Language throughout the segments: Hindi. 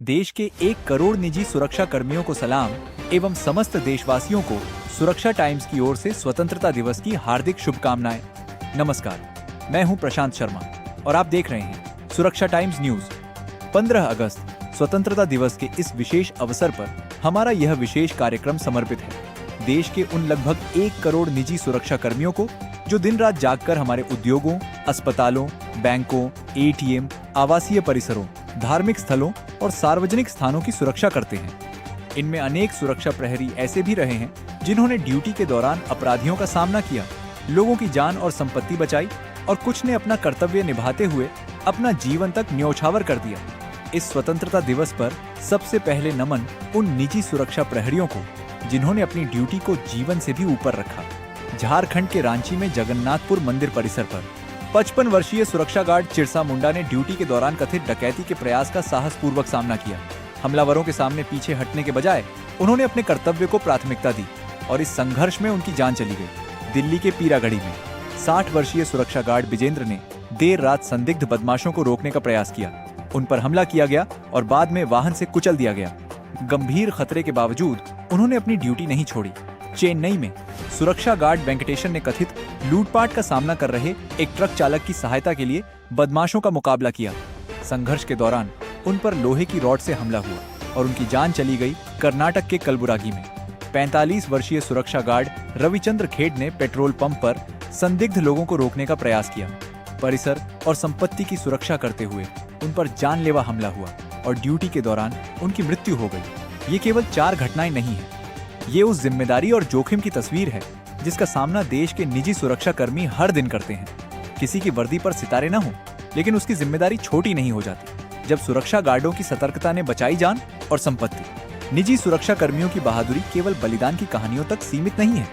देश के 1 करोड़ निजी सुरक्षा कर्मियों को सलाम एवं समस्त देशवासियों को सुरक्षा टाइम्स की ओर से स्वतंत्रता दिवस की हार्दिक शुभकामनाएं। नमस्कार, मैं हूं प्रशांत शर्मा और आप देख रहे हैं सुरक्षा टाइम्स न्यूज। 15 अगस्त स्वतंत्रता दिवस के इस विशेष अवसर पर हमारा यह विशेष कार्यक्रम समर्पित है देश के उन लगभग 1 करोड़ निजी सुरक्षा कर्मियों को जो दिन रात जागकर हमारे उद्योगों, अस्पतालों, बैंकों, एटीएम, आवासीय परिसरों, धार्मिक स्थलों और सार्वजनिक स्थानों की सुरक्षा करते हैं। इनमें अनेक सुरक्षा प्रहरी ऐसे भी रहे हैं जिन्होंने ड्यूटी के दौरान अपराधियों का सामना किया, लोगों की जान और संपत्ति बचाई और कुछ ने अपना कर्तव्य निभाते हुए अपना जीवन तक न्यौछावर कर दिया। इस स्वतंत्रता दिवस पर सबसे पहले नमन उन निजी सुरक्षा प्रहरियों को जिन्होंने अपनी ड्यूटी को जीवन से भी ऊपर रखा। झारखंड के रांची में जगन्नाथपुर मंदिर परिसर पर 55 वर्षीय सुरक्षा गार्ड चिरसा मुंडा ने ड्यूटी के दौरान कथित डकैती के प्रयास का साहसपूर्वक सामना किया। हमलावरों के सामने पीछे हटने के बजाय उन्होंने अपने कर्तव्य को प्राथमिकता दी और इस संघर्ष में उनकी जान चली गई। दिल्ली के पीरागढ़ी में 60 वर्षीय सुरक्षा गार्ड विजेंद्र ने देर रात संदिग्ध बदमाशों को रोकने का प्रयास किया। उन पर हमला किया गया और बाद में वाहन से कुचल दिया गया। गंभीर खतरे के बावजूद उन्होंने अपनी ड्यूटी नहीं छोड़ी। चेन्नई में सुरक्षा गार्ड वेंकटेशन ने कथित लूटपाट का सामना कर रहे एक ट्रक चालक की सहायता के लिए बदमाशों का मुकाबला किया। संघर्ष के दौरान उन पर लोहे की रॉड से हमला हुआ और उनकी जान चली गई कर्नाटक के कलबुरागी में। 45 वर्षीय सुरक्षा गार्ड रविचंद्र खेड ने पेट्रोल पंप पर संदिग्ध लोगों को रोकने का प्रयास किया। परिसर और संपत्ति की सुरक्षा करते हुए उन पर जानलेवा हमला हुआ और ड्यूटी के दौरान उनकी मृत्यु हो गई। ये केवल 4 घटनाएं नहीं है, ये उस जिम्मेदारी और जोखिम की तस्वीर है जिसका सामना देश के निजी सुरक्षा कर्मी हर दिन करते हैं। किसी की वर्दी पर सितारे न हो, लेकिन उसकी जिम्मेदारी छोटी नहीं हो जाती। जब सुरक्षा गार्डों की सतर्कता ने बचाई जान और संपत्ति। निजी सुरक्षा कर्मियों की बहादुरी केवल बलिदान की कहानियों तक सीमित नहीं है।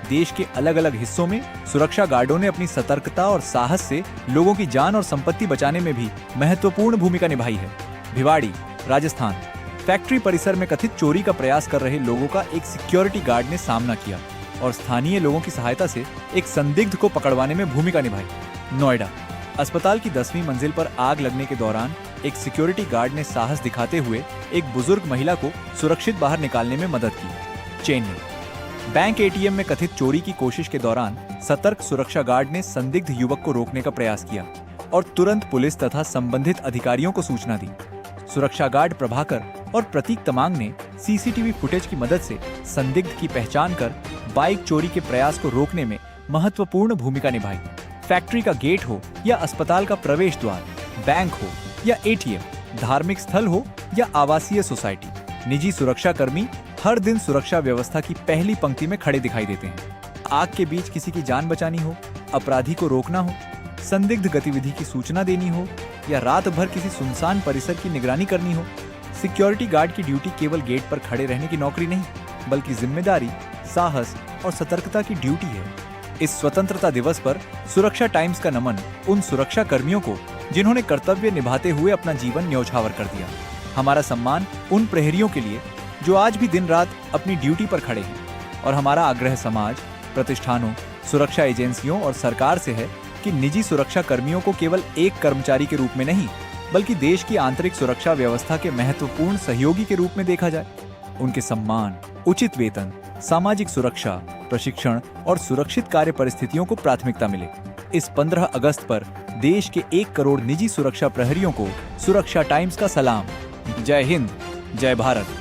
देश के अलग अलग हिस्सों में सुरक्षा गार्डों ने अपनी सतर्कता और साहस से लोगों की जान और संपत्ति बचाने में भी महत्वपूर्ण भूमिका निभाई है। भिवाड़ी, राजस्थान, फैक्ट्री परिसर में कथित चोरी का प्रयास कर रहे लोगों का एक सिक्योरिटी गार्ड ने सामना किया और स्थानीय लोगों की सहायता से एक संदिग्ध को पकड़वाने में भूमिका निभाई। नोएडा, अस्पताल की 10वीं मंजिल पर आग लगने के दौरान एक सिक्योरिटी गार्ड ने साहस दिखाते हुए एक बुजुर्ग महिला को सुरक्षित बाहर निकालने में मदद की। चेन्नई, बैंक एटीएम में कथित चोरी की कोशिश के दौरान सतर्क सुरक्षा गार्ड ने संदिग्ध युवक को रोकने का प्रयास किया और तुरंत पुलिस तथा संबंधित अधिकारियों को सूचना दी। सुरक्षा गार्ड प्रभाकर और प्रतीक तमांग ने सीसीटीवी फुटेज की मदद से संदिग्ध की पहचान कर बाइक चोरी के प्रयास को रोकने में महत्वपूर्ण भूमिका निभाई। फैक्ट्री का गेट हो या अस्पताल का प्रवेश द्वार, बैंक हो या एटीएम, धार्मिक स्थल हो या आवासीय सोसाइटी, निजी सुरक्षा कर्मी हर दिन सुरक्षा व्यवस्था की पहली पंक्ति में खड़े दिखाई देते हैं। आग के बीच किसी की जान बचानी हो, अपराधी को रोकना हो, संदिग्ध गतिविधि की सूचना देनी हो या रात भर किसी सुनसान परिसर की निगरानी करनी हो, सिक्योरिटी गार्ड की ड्यूटी केवल गेट पर खड़े रहने की नौकरी नहीं, बल्कि जिम्मेदारी, साहस और सतर्कता की ड्यूटी है। इस स्वतंत्रता दिवस पर सुरक्षा टाइम्स का नमन उन सुरक्षा कर्मियों को जिन्होंने कर्तव्य निभाते हुए अपना जीवन न्यौछावर कर दिया। हमारा सम्मान उन प्रहरियों के लिए जो आज भी दिन रात अपनी ड्यूटी पर खड़े हैं और हमारा आग्रह समाज, प्रतिष्ठानों, सुरक्षा एजेंसियों और सरकार से है कि निजी सुरक्षा कर्मियों को केवल एक कर्मचारी के रूप में नहीं, बल्कि देश की आंतरिक सुरक्षा व्यवस्था के महत्वपूर्ण सहयोगी के रूप में देखा जाए। उनके सम्मान, उचित वेतन, सामाजिक सुरक्षा, प्रशिक्षण और सुरक्षित कार्य परिस्थितियों को प्राथमिकता मिले। इस 15 अगस्त पर देश के 1 करोड़ निजी सुरक्षा प्रहरियों को सुरक्षा टाइम्स का सलाम। जय हिंद, जय भारत।